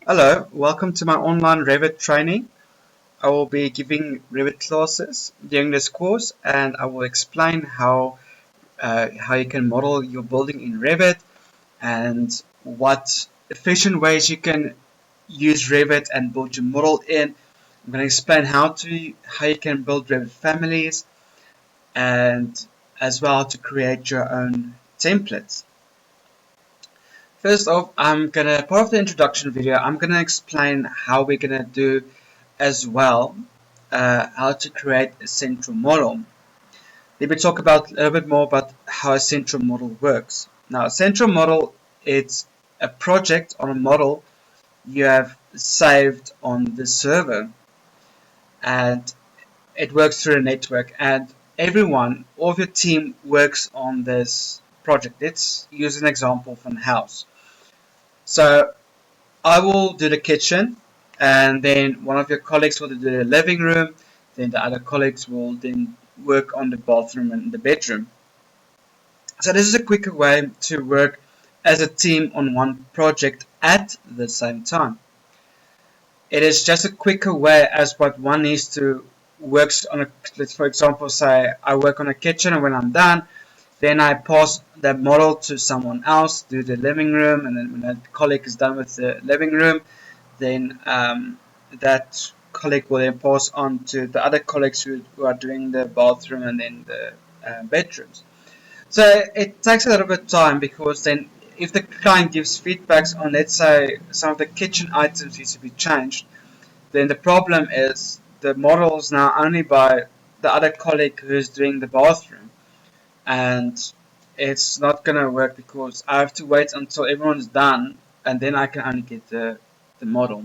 Hello, welcome to my online Revit training. I will be giving Revit classes during this course, and I will explain how you can model your building in Revit and what efficient ways you can use Revit and build your model in. I'm going to explain how you can build Revit families and as well to create your own templates. First off, part of the introduction video, I'm gonna explain how we're gonna do as well, how to create a central model. Let me talk about a little bit more about how a central model works. Now, a central model, it's a project on a model you have saved on the server, and it works through a network, and all of your team works on this project. Let's use an example from the house. So I will do the kitchen, and then one of your colleagues will do the living room, then the other colleagues will then work on the bathroom and the bedroom. So this is a quicker way to work as a team on one project at the same time. It is just a quicker way as what one needs to work on let's for example say I work on a kitchen, and when I'm done, then I pass that model to someone else, do the living room, and then when that colleague is done with the living room, then that colleague will then pass on to the other colleagues who are doing the bathroom and then the bedrooms. So it takes a little bit of time, because then if the client gives feedbacks on, let's say, some of the kitchen items needs to be changed, then the problem is the model is now only by the other colleague who's doing the bathroom, and it's not gonna work because I have to wait until everyone's done, and then I can only get the model.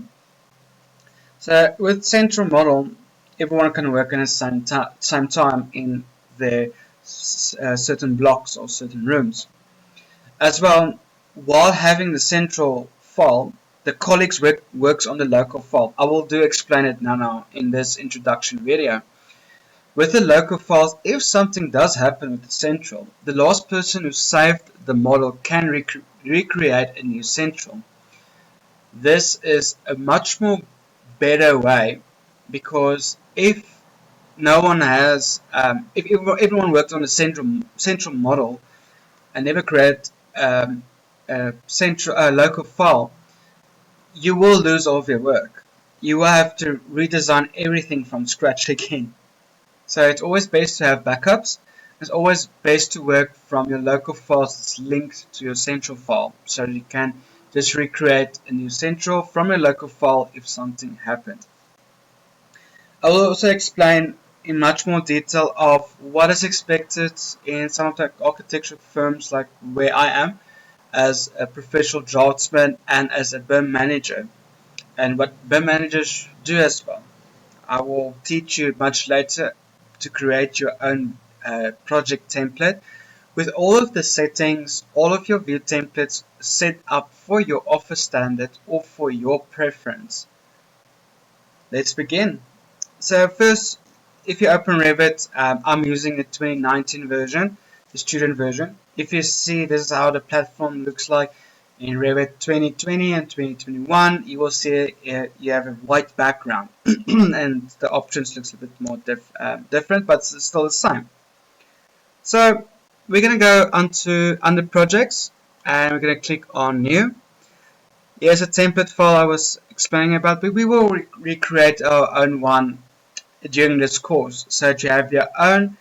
So with central model, everyone can work in the same time in their certain blocks or certain rooms. As well, while having the central file, the colleagues works on the local file. I will explain it now in this introduction video. With the local files, if something does happen with the central, the last person who saved the model can recreate a new central. This is a much more better way, because if no one has, if everyone worked on a central model and never create a local file, you will lose all of your work. You will have to redesign everything from scratch again. So it's always best to have backups. It's always best to work from your local files that's linked to your central file, so you can just recreate a new central from your local file if something happened. I will also explain in much more detail of what is expected in some of the architectural firms like where I am as a professional draftsman and as a BIM manager, and what BIM managers do as well. I will teach you much later to create your own project template with all of the settings, all of your view templates set up for your office standard or for your preference. Let's begin. So first, if you open Revit, I'm using the 2019 version, the student version. If you see, this is how the platform looks like in Revit 2020 and 2021. You will see you have a white background and the options looks a bit more different, but it's still the same. So we're going to go under projects, and we're going to click on new. Here's a template file I was explaining about, but we will recreate our own one during this course, so that you have your own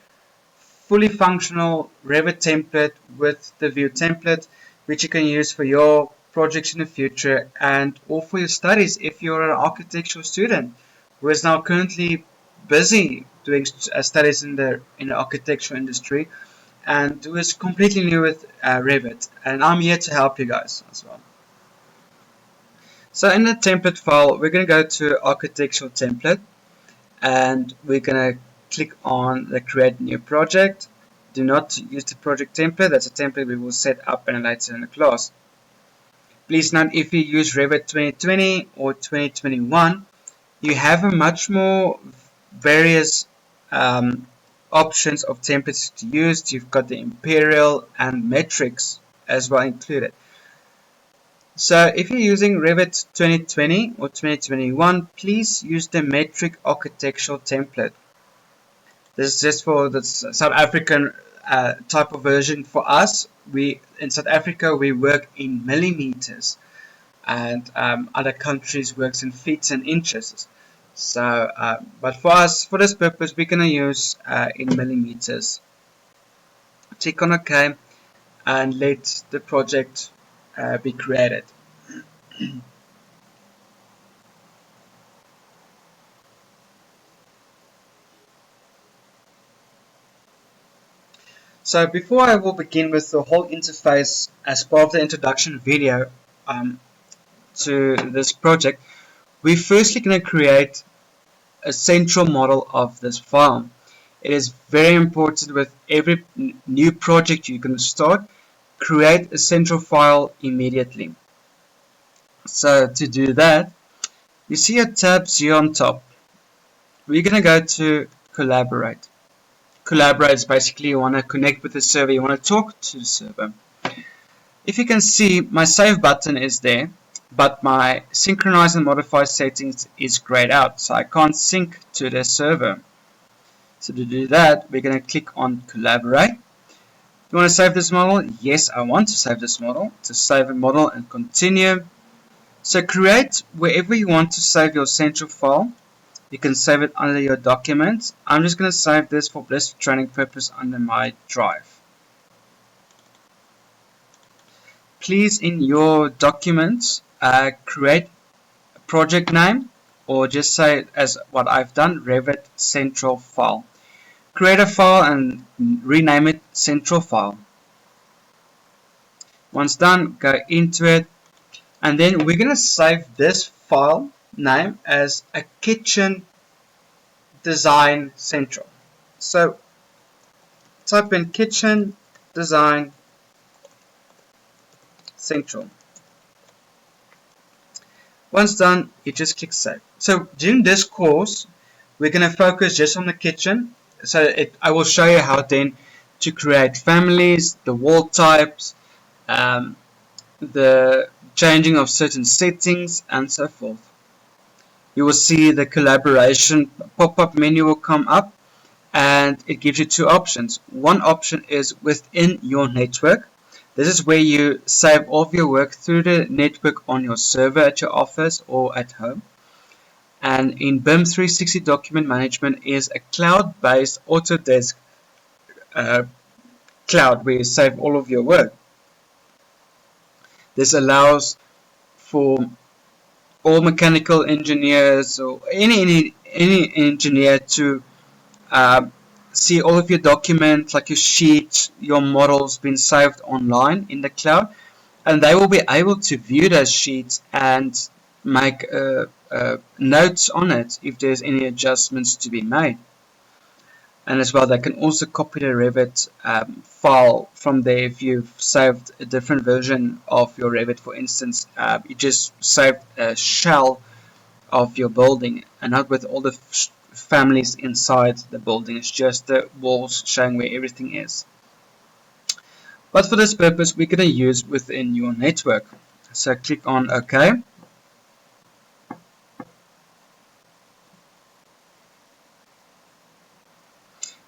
fully functional Revit template with the view template, which you can use for your projects in the future and or for your studies if you're an architectural student who is now currently busy doing studies in the architectural industry and who is completely new with Revit. And I'm here to help you guys as well. So in the template file, we're going to go to architectural template, and we're going to click on the create new project. Do not use the project template. That's a template we will set up and later in the class. Please note, if you use Revit 2020 or 2021, you have a much more various options of templates to use. You've got the imperial and metrics as well included. So if you're using Revit 2020 or 2021, please use the metric architectural template. This is just for the South African type of version. For us, we in South Africa we work in millimeters, and other countries works in feet and inches. So, but for us, for this purpose, we're gonna use in millimeters. Click on OK and let the project be created. So before I will begin with the whole interface as part of the introduction video to this project, we're firstly going to create a central model of this file. It is very important with every new project you're going to start, create a central file immediately. So to do that, you see a tab here on top. We're going to go to Collaborate. Collaborate is basically you want to connect with the server, you want to talk to the server. If you can see, my save button is there, but my synchronize and modify settings is grayed out, so I can't sync to the server. So to do that, we're going to click on Collaborate. You want to save this model? Yes, I want to save this model. To save a model and continue. So create wherever you want to save your central file. You can save it under your documents. I'm just going to save this for this training purpose under my drive. Please in your documents create a project name, or just say as what I've done, Revit Central File. Create a file and rename it Central File. Once done, go into it, and then we're going to save this file name as a kitchen design central. So type in kitchen design central. Once done, you just click save. So during this course, we're going to focus just on the kitchen. So I will show you how then to create families, the wall types, the changing of certain settings, and so forth. You will see the collaboration pop-up menu will come up, and it gives you two options. One option is within your network. This is where you save all of your work through the network on your server at your office or at home. And in BIM 360 Document Management is a cloud-based Autodesk cloud where you save all of your work. This allows for all mechanical engineers or any engineer to see all of your documents, like your sheets, your models being saved online in the cloud, and they will be able to view those sheets and make notes on it if there's any adjustments to be made. And as well, they can also copy the Revit file from there. If you've saved a different version of your Revit, for instance, you just saved a shell of your building and not with all the families inside the building. It's just the walls showing where everything is. But for this purpose, we're going to use within your network. So click on OK.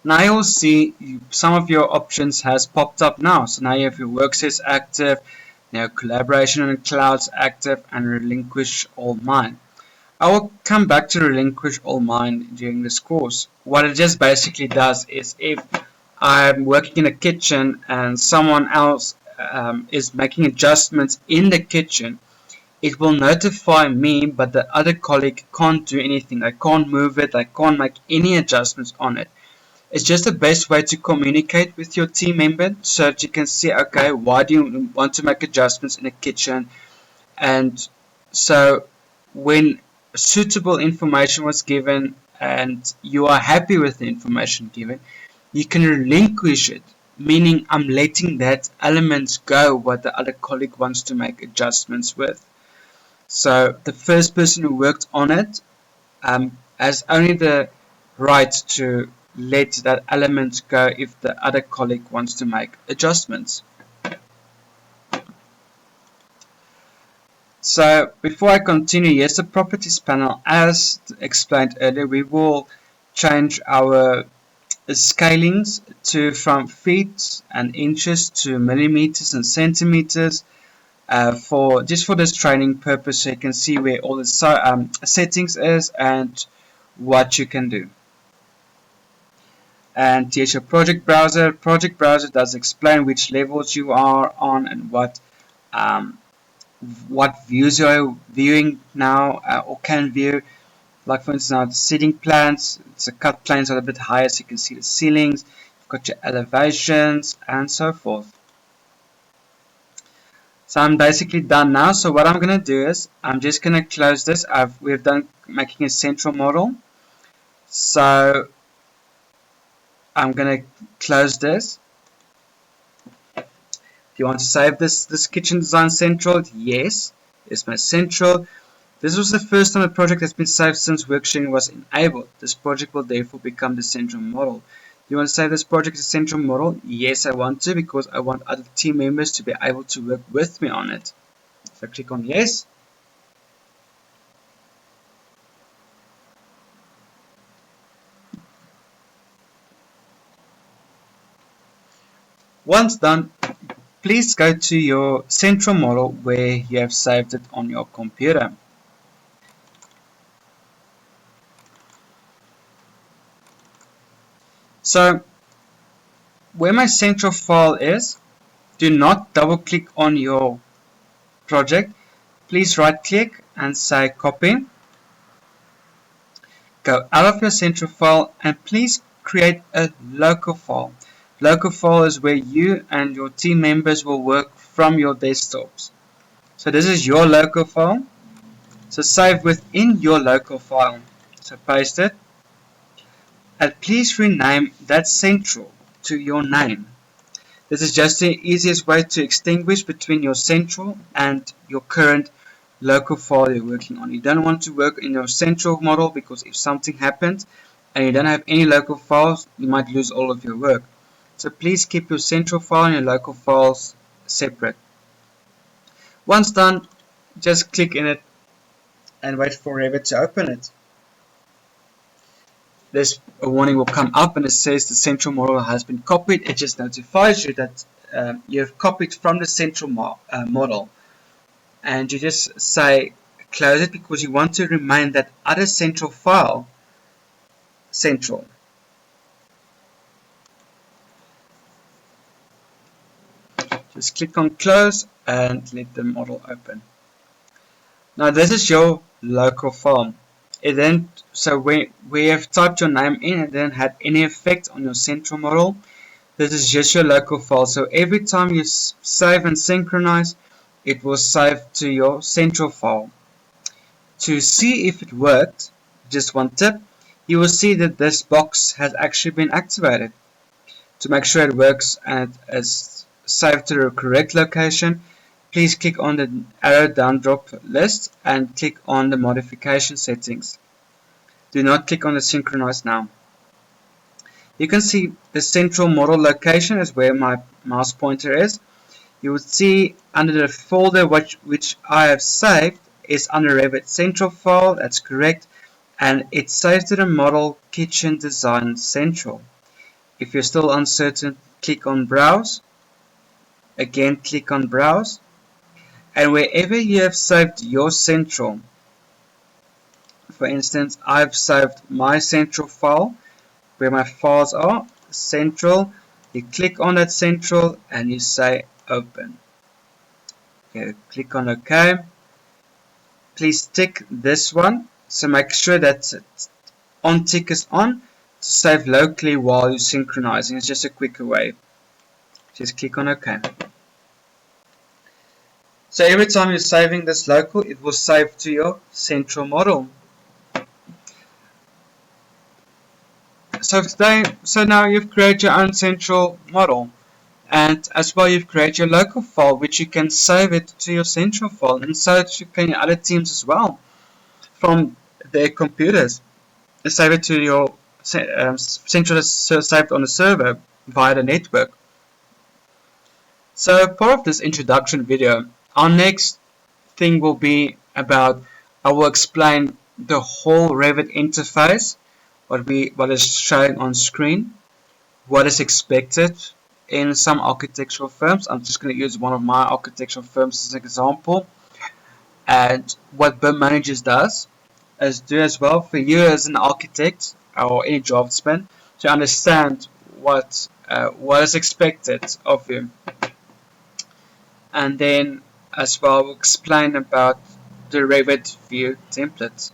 Now you will see some of your options has popped up now. So now you have your workspace active, now collaboration and clouds active, and relinquish all mine. I will come back to relinquish all mine during this course. What it just basically does is if I'm working in a kitchen and someone else is making adjustments in the kitchen, it will notify me, but the other colleague can't do anything. I can't move it, I can't make any adjustments on it. It's just the best way to communicate with your team member so that you can see, okay, why do you want to make adjustments in the kitchen? And so when suitable information was given and you are happy with the information given, you can relinquish it, meaning I'm letting that element go what the other colleague wants to make adjustments with. So the first person who worked on it has only the right to let that element go if the other colleague wants to make adjustments. So before I continue, yes, the properties panel, as explained earlier, we will change our scalings to from feet and inches to millimeters and centimeters for this training purpose, so you can see where all the settings is and what you can do. And here's your project browser. Project browser does explain which levels you are on and what views you're viewing now or can view. Like for instance, now the seating plans, it's a cut planes are a bit higher so you can see the ceilings, you've got your elevations and so forth. So I'm basically done now. So what I'm going to do is I'm just going to close this. We've done making a central model. So I'm going to close this. If you want to save this kitchen design central, yes, it's my central. This was the first time a project has been saved since worksharing was enabled. This project will therefore become the central model. Do you want to save this project as a central model? Yes, I want to, because I want other team members to be able to work with me on it. So click on yes. Once done, please go to your central model where you have saved it on your computer. So where my central file is, do not double click on your project. Please right click and say copy. Go out of your central file and please create a local file. Local file is where you and your team members will work from your desktops. So this is your local file. So save within your local file. So paste it. And please rename that central to your name. This is just the easiest way to extinguish between your central and your current local file you're working on. You don't want to work in your central model because if something happens and you don't have any local files, you might lose all of your work. So please keep your central file and your local files separate. Once done, just click in it and wait for Revit to open it. This warning will come up and it says the central model has been copied. It just notifies you that you have copied from the central model. And you just say close it because you want to remain that other central file central. Just click on close and let the model open. Now this is your local file. So we have typed your name in and then had any effect on your central model. This is just your local file. So every time you save and synchronize, it will save to your central file. To see if it worked, just one tip, you will see that this box has actually been activated. To make sure it works and it is saved to the correct location, please click on the arrow down drop list and click on the modification settings. Do not click on the synchronize now. You can see the central model location is where my mouse pointer is. You would see under the folder which I have saved is under Revit Central file, that's correct, and it's saved to the model Kitchen Design Central. If you're still uncertain, click on Browse. Again, click on Browse. And wherever you have saved your central, for instance, I've saved my central file, where my files are, central, you click on that central and you say open. Okay, click on OK. Please tick this one, so make sure that on tick is on to save locally while you're synchronizing. It's just a quicker way. Just click on OK. So every time you're saving this local, it will save to your central model. So now you've created your own central model, and as well you've created your local file, which you can save it to your central file, and so can your other teams as well from their computers. Save it to your central is saved on the server via the network. So part of this introduction video, our next thing will be about, I will explain the whole Revit interface, what is showing on screen, what is expected in some architectural firms. I'm just going to use one of my architectural firms as an example, and what BIM Managers does is do as well for you as an architect or any draftsman to understand what is expected of you, and then as well we'll explain about the Revit view template.